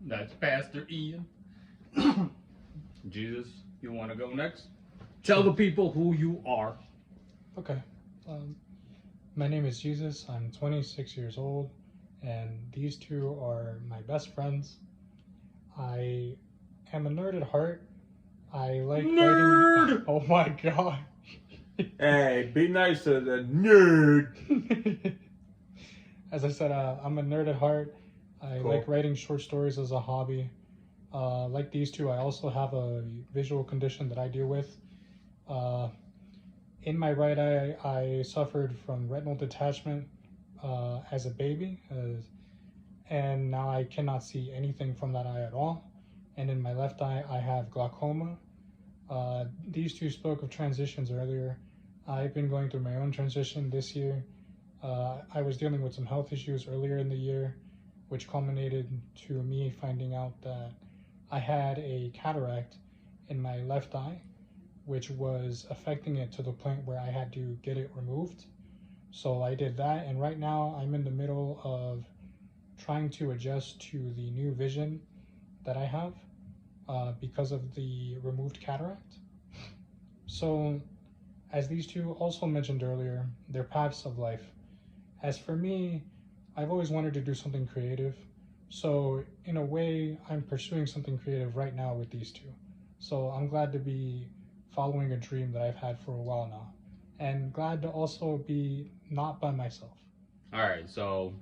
That's Pastor Ian. Jesus, you want to go next? Tell the people who you are. Okay. My name is Jesus. I'm 26 years old, and these two are my best friends. I am a nerd at heart. I like writing. Oh my god. Hey, be nice to the nerd. As I said, I'm a nerd at heart. I Cool. like writing short stories as a hobby. Like these two, I also have a visual condition that I deal with. In my right eye, I suffered from retinal detachment as a baby, and now I cannot see anything from that eye at all. And in my left eye, I have glaucoma. These two spoke of transitions earlier. I've been going through my own transition this year. I was dealing with some health issues earlier in the year, which culminated to me finding out that I had a cataract in my left eye, which was affecting it to the point where I had to get it removed. So I did that, and right now I'm in the middle of trying to adjust to the new vision that I have because of the removed cataract. So, as these two also mentioned earlier, they're paths of life. As for me, I've always wanted to do something creative. So, in a way, I'm pursuing something creative right now with these two. So, I'm glad to be following a dream that I've had for a while now. And glad to also be not by myself. All right, so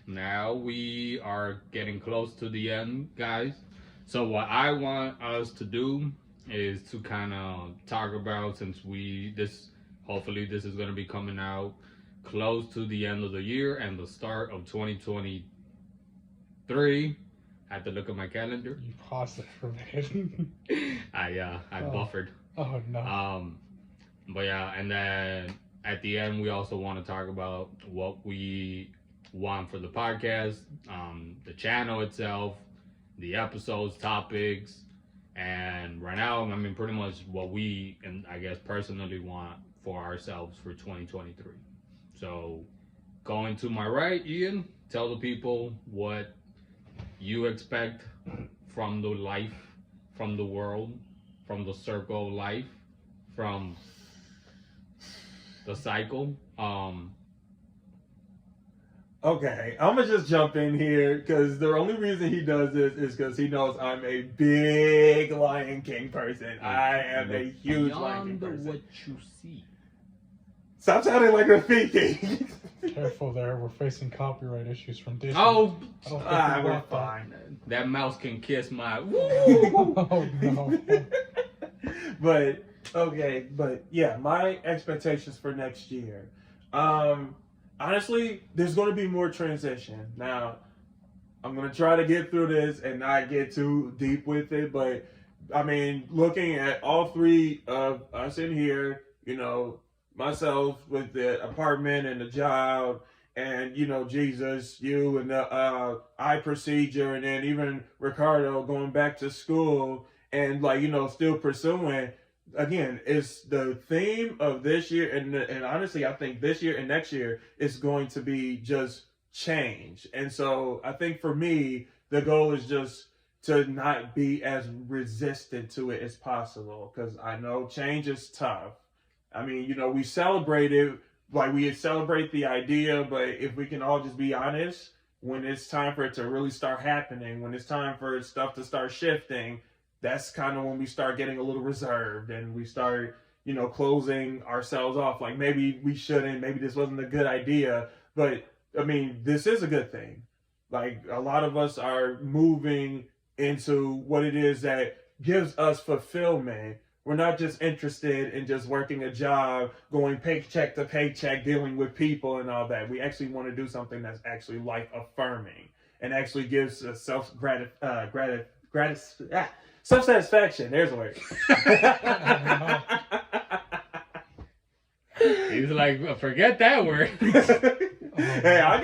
now we are getting close to the end, guys. So what I want us to do is to kind of talk about, since hopefully this is going to be coming out close to the end of the year and the start of 2023. I had to look at my calendar. You paused it for a minute. I buffered. Oh no. But yeah, and then at the end we also want to talk about what we want for the podcast, the channel itself, the episodes, topics, and right now, I mean, pretty much what we, and I guess personally, want for ourselves for 2023. So, going to my right, Ian, tell the people what you expect from the life, from the world, from the circle of life, from the cycle. Okay, I'm gonna just jump in here because the only reason he does this is because he knows I'm a big Lion King person. I am a huge Lion King person. What you see. Stop sounding like Rafiki. Careful there, we're facing copyright issues from Disney. Oh, I don't think we we're want that. fine. that mouse can kiss my. Oh no. But okay, but yeah, my expectations for next year. Honestly, there's going to be more transition. Now, I'm going to try to get through this and not get too deep with it, but I mean, looking at all three of us in here, you know, myself with the apartment and the job, and, you know, Jesus, you and the eye procedure, and then even Ricardo going back to school and, like, you know, still pursuing. Again, it's the theme of this year, and honestly, I think this year and next year is going to be just change. And so I think for me, the goal is just to not be as resistant to it as possible, because I know change is tough. I mean, you know, we celebrate it, like we celebrate the idea, but if we can all just be honest, when it's time for it to really start happening, when it's time for stuff to start shifting, that's kind of when we start getting a little reserved and we start, you know, closing ourselves off. Like maybe we shouldn't, maybe this wasn't a good idea, but I mean, this is a good thing. Like a lot of us are moving into what it is that gives us fulfillment. We're not just interested in just working a job, going paycheck to paycheck, dealing with people and all that. We actually want to do something that's actually life affirming and actually gives us self-satisfaction. There's a word. He's like, forget that word. Hey, I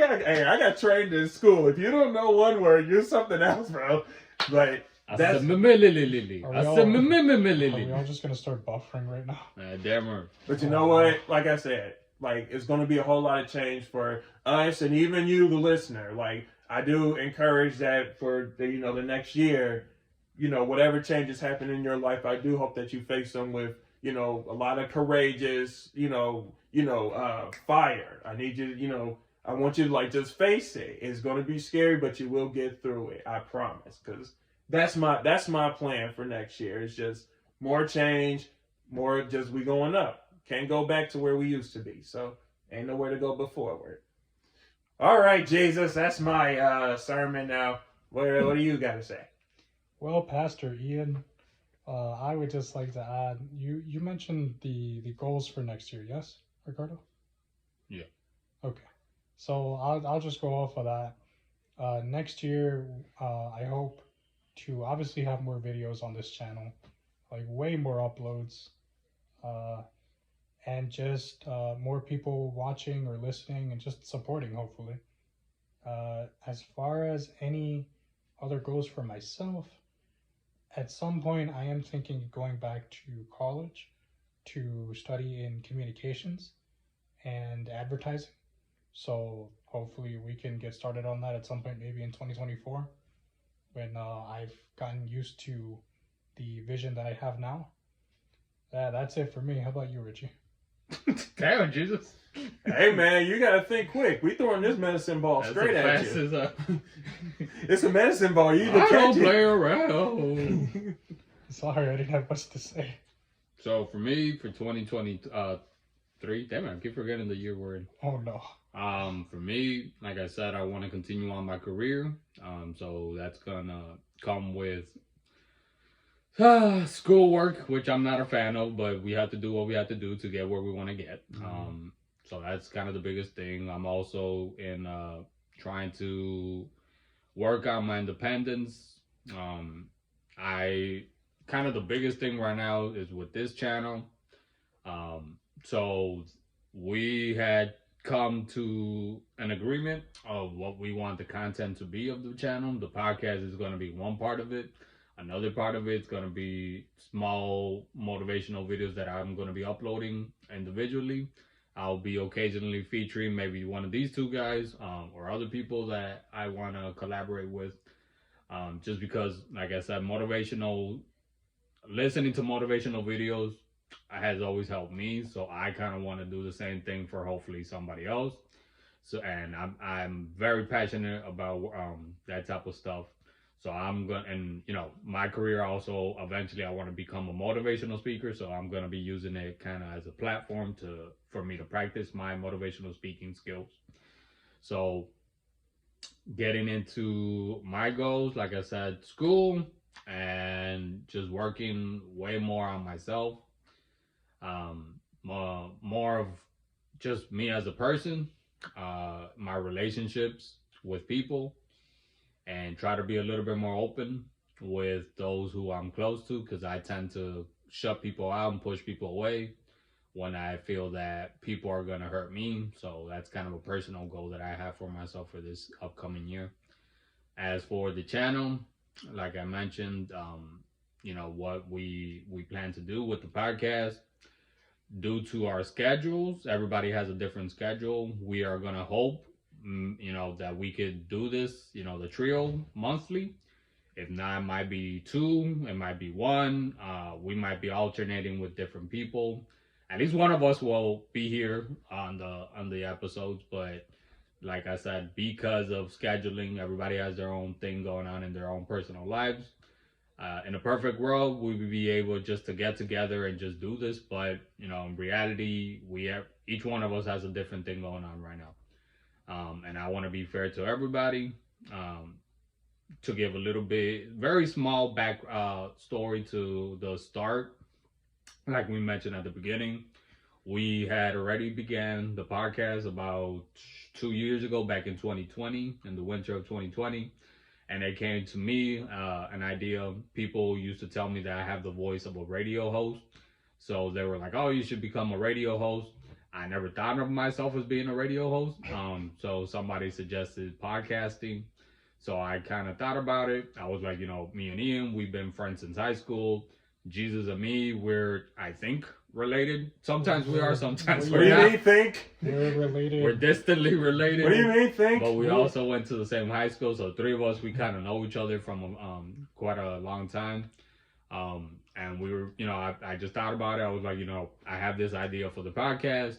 got trained in school. If you don't know one word, use something else, bro. But that's Are we all Damn just gonna start buffering right now? right. But you know what? Like I said, like it's gonna be a whole lot of change for us and even you, the listener. Like I do encourage that for the the next year, whatever changes happen in your life, I do hope that you face them with a lot of courageous, fire. I need you, I want you to like just face it. It's gonna be scary, but you will get through it. I promise. Because that's my plan for next year. It's just more change, more just we going up. Can't go back to where we used to be. So ain't nowhere to go but forward. All right, Jesus, that's my sermon now. What do you got to say? Well, Pastor Ian, I would just like to add, you mentioned the goals for next year, yes, Ricardo? Yeah. Okay. So I'll just go off of that. Next year, I hope to obviously have more videos on this channel, like way more uploads, and just more people watching or listening and just supporting, hopefully. As far as any other goals for myself, at some point I am thinking of going back to college to study in communications and advertising. So hopefully we can get started on that at some point, maybe in 2024, when I've gotten used to the vision that I have now. That's it for me. How about you, Richie? Damn, Jesus. Hey, man, you got to think quick. We throwing this medicine ball straight at you. It's a medicine ball. You either I don't catch it. play around. Sorry, I didn't have much to say. So for me, for 2023, damn it, I keep forgetting the year we're in. Oh, no. For me, like I said, I want to continue on my career. So that's gonna come with schoolwork, which I'm not a fan of, but we have to do what we have to do to get where we want to get. So that's kind of the biggest thing. I'm also in trying to work on my independence. I kind of the biggest thing right now is with this channel. So we had come to an agreement of what we want the content to be of the channel. The podcast is going to be one part of it. Another part of it's going to be small motivational videos that I'm going to be uploading individually. I'll be occasionally featuring maybe one of these two guys or other people that I want to collaborate with. Just because, like I said, listening to motivational videos has always helped me. So I kind of want to do the same thing for hopefully somebody else. So, and I'm very passionate about that type of stuff. So I'm going to, and my career also, eventually I want to become a motivational speaker. So I'm going to be using it kind of as a platform for me to practice my motivational speaking skills. So getting into my goals, like I said, school and just working way more on myself. More of just me as a person, my relationships with people, and try to be a little bit more open with those who I'm close to, because I tend to shut people out and push people away when I feel that people are going to hurt me. So that's kind of a personal goal that I have for myself for this upcoming year. As for the channel, like I mentioned, what we plan to do with the podcast, due to our schedules, everybody has a different schedule. We are going to hope that we could do this, the trio monthly. If not, it might be 2, it might be 1. We might be alternating with different people. At least one of us will be here on the episodes, but like I said, because of scheduling, everybody has their own thing going on in their own personal lives. In a perfect world, we would be able just to get together and just do this, but in reality, each one of us has a different thing going on right now. And I want to be fair to everybody. To give a little bit, very small back story to the start, like we mentioned at the beginning, we had already began the podcast about 2 years ago, back in 2020, in the winter of 2020. And it came to me, an idea. People used to tell me that I have the voice of a radio host. So they were like, oh, you should become a radio host. I never thought of myself as being a radio host. So somebody suggested podcasting. So I kind of thought about it. I was like, me and Ian, we've been friends since high school. Jesus and me, we're, I think, related. Sometimes we are, sometimes What we're do you not. mean think? We're related. We're distantly related. What do you mean think? But we also went to the same high school, so three of us, we kind of know each other from quite a long time. And we were, I just thought about it. I was like, I have this idea for the podcast.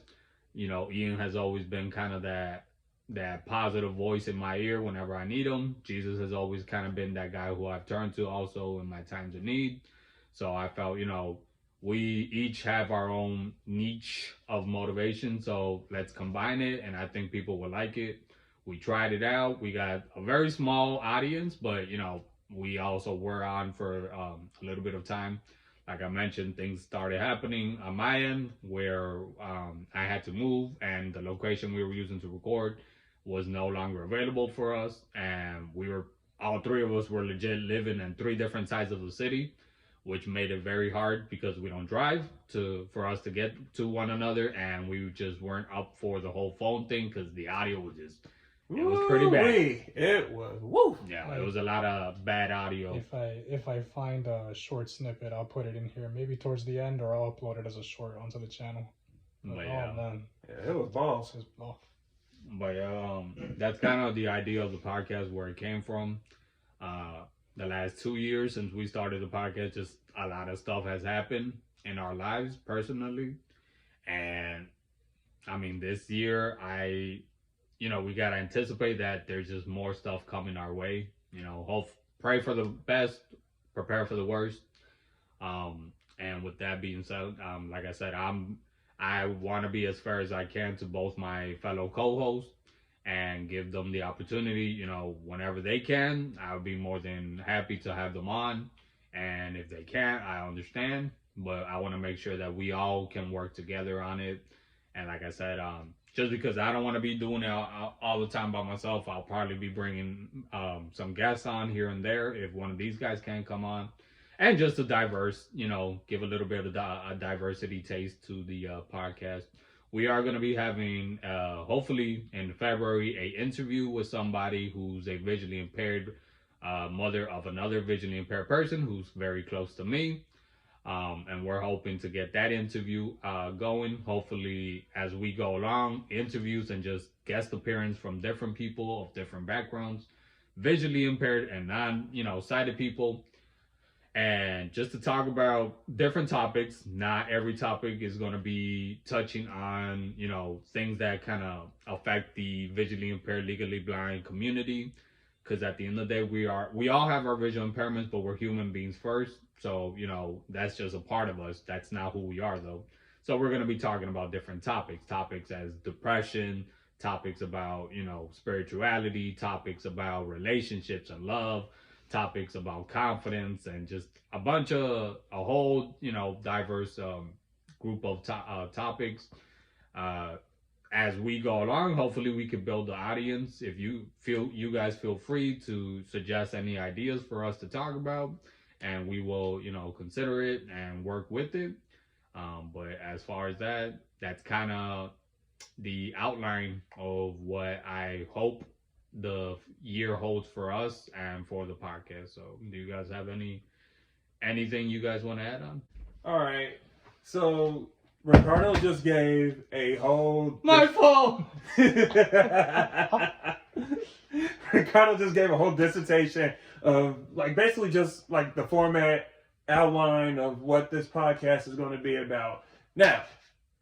Ian has always been kind of that positive voice in my ear whenever I need him. Jesus has always kind of been that guy who I've turned to also in my times of need. So I felt, we each have our own niche of motivation. So let's combine it. And I think people will like it. We tried it out. We got a very small audience, but, we also were on for a little bit of time. Like I mentioned, things started happening on my end where I had to move, and the location we were using to record was no longer available for us. And all three of us were legit living in three different sides of the city, which made it very hard because we don't drive for us to get to one another. And we just weren't up for the whole phone thing because the audio was it was pretty bad. It was, woo. Yeah, it was a lot of bad audio. If I find a short snippet, I'll put it in here. Maybe towards the end, or I'll upload it as a short onto the channel. But yeah. Man. Yeah, it was balls. But that's kind of the idea of the podcast, where it came from. The last 2 years since we started the podcast, just a lot of stuff has happened in our lives personally. And I mean, this year, we got to anticipate that there's just more stuff coming our way. Pray for the best, prepare for the worst. And with that being said, like I said, I want to be as fair as I can to both my fellow co-hosts and give them the opportunity, whenever they can. I would be more than happy to have them on. And if they can't, I understand. But I want to make sure that we all can work together on it. And like I said, just because I don't want to be doing it all the time by myself, I'll probably be bringing some guests on here and there if one of these guys can come on. And just to give a little bit of a diversity taste to the podcast. We are going to be having, hopefully in February, an interview with somebody who's a visually impaired mother of another visually impaired person who's very close to me. And we're hoping to get that interview going. Hopefully, as we go along, interviews and just guest appearance from different people of different backgrounds, visually impaired and sighted people. And just to talk about different topics. Not every topic is going to be touching on, things that kind of affect the visually impaired, legally blind community. Because at the end of the day, we all have our visual impairments, but we're human beings first. So, that's just a part of us. That's not who we are, though. So we're going to be talking about different topics as depression, topics about, spirituality, topics about relationships and love, topics about confidence, and just a whole, diverse group of topics. As we go along, hopefully we can build the audience. If you guys feel free to suggest any ideas for us to talk about, and we will, consider it and work with it. But as far as that's kind of the outline of what I hope the year holds for us and for the podcast. So do you guys have anything you guys want to add on? All right. So Ricardo just gave a whole... My fault! Ricardo just gave a whole dissertation of, basically just, the format outline of what this podcast is going to be about. Now,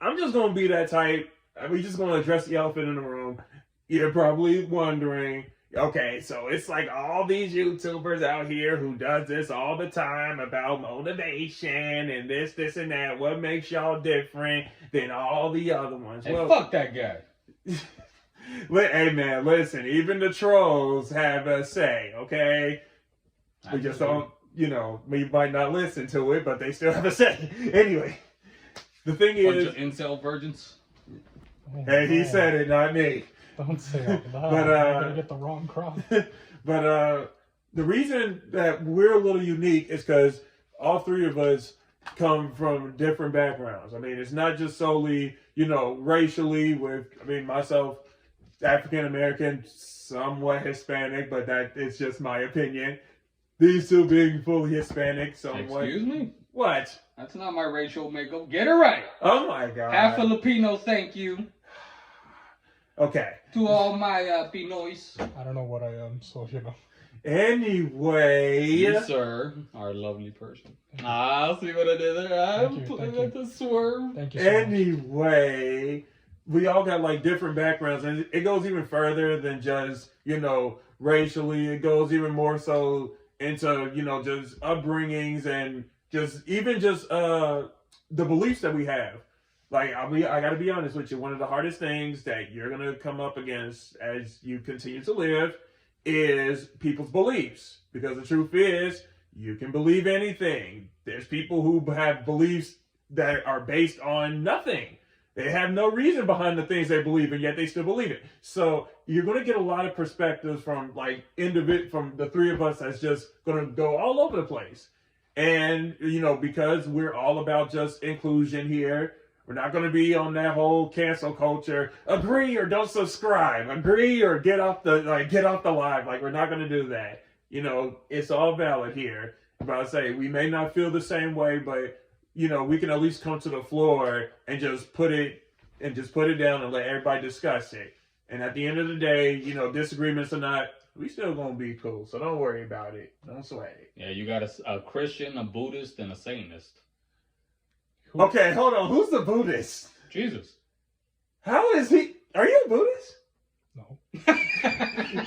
I'm just going to be that type. We're just going to address the elephant in the room. You're probably wondering, okay, so it's like all these YouTubers out here who does this all the time about motivation and this and that. What makes y'all different than all the other ones? Hey, fuck that guy. Hey, man, listen, even the trolls have a say, okay? We just don't, we might not listen to it, but they still have a say. Anyway, the thing is... Bunch of incel virgins. Hey, he said it, not me. Don't say that. But, I'm gonna get the wrong crowd. But the reason that we're a little unique is because all three of us come from different backgrounds. I mean, it's not just solely, racially myself, African American, somewhat Hispanic, but that is just my opinion. These two being fully Hispanic, somewhat. Excuse me? What? That's not my racial makeup. Get it right. Oh my God. Half Filipino, thank you. Okay. To all my Pinoys. I don't know what I am, so you know. Anyway. You, sir, are a lovely person. Ah, see what I did there? I'm putting it to swerve. Thank you so much. Anyway, we all got like different backgrounds, and it goes even further than just, racially. It goes even more so into, just upbringings and just the beliefs that we have. Like, I got to be honest with you. One of the hardest things that you're going to come up against as you continue to live is people's beliefs. Because the truth is, you can believe anything. There's people who have beliefs that are based on nothing. They have no reason behind the things they believe, and yet they still believe it. So you're going to get a lot of perspectives from from the three of us that's just going to go all over the place. And, because we're all about just inclusion here, we're not going to be on that whole cancel culture. Agree or don't subscribe. Agree or get off the live. Like, we're not going to do that. It's all valid here. But I say we may not feel the same way, but we can at least come to the floor and just put it down and let everybody discuss it. And at the end of the day, disagreements or not, we still gonna be cool. So don't worry about it. Don't sweat it. Yeah, you got a Christian, a Buddhist, and a Satanist. Okay, hold on. Who's the Buddhist? Jesus. How is he? Are you a Buddhist? No.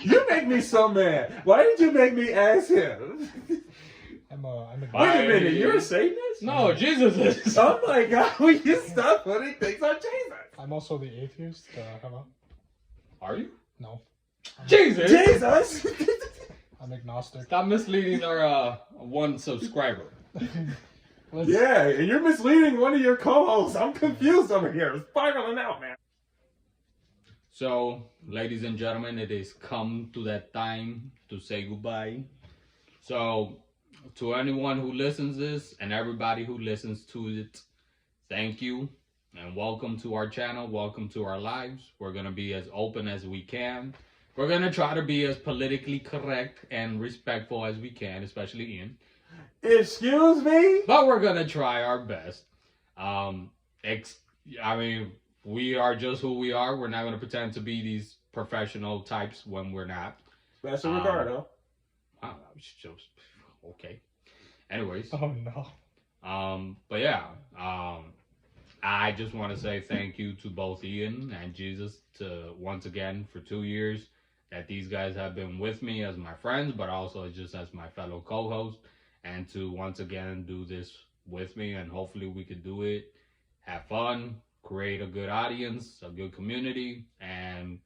You make me so mad. Why did you make me ask him? I'm a Wait a minute, you're a Satanist? No, Jesus is. Oh my God, will you stop putting things on Jesus? I'm also the atheist. Hello? Are you? No. Jesus! Jesus! I'm agnostic. Stop misleading our one subscriber. Yeah, and you're misleading one of your co-hosts. I'm confused over here. It's spiraling out, man. So, ladies and gentlemen, it is come to that time to say goodbye. So, to anyone who listens this and everybody who listens to it, thank you and welcome to our channel. Welcome to our lives. We're going to be as open as we can. We're going to try to be as politically correct and respectful as we can, especially Ian. Excuse me? But we're going to try our best. We are just who we are. We're not going to pretend to be these professional types when we're not. Special Ricardo. Okay. Anyways. Oh no. But yeah. I just want to say thank you to both Ian and Jesus once again for 2 years that these guys have been with me as my friends, but also just as my fellow co-host, and to once again do this with me, and hopefully we could do it, have fun, create a good audience, a good community, and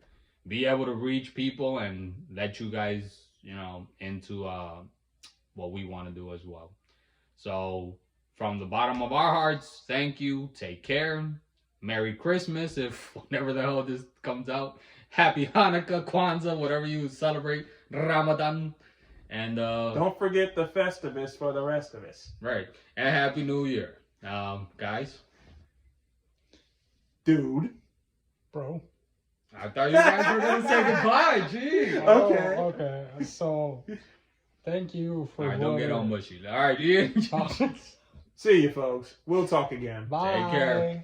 be able to reach people and let you guys, into what we want to do as well. So from the bottom of our hearts, thank you. Take care. Merry Christmas, if whenever the hell this comes out. Happy Hanukkah, Kwanzaa, whatever you celebrate. Ramadan. And don't forget the Festivus for the rest of us. Right. And Happy New Year. Guys. Dude. Bro. I thought you guys were going to say goodbye. Gee. Okay. Oh, okay. So, thank you for... All right, don't get all mushy. All right, Ian. See you, folks. We'll talk again. Bye. Take care.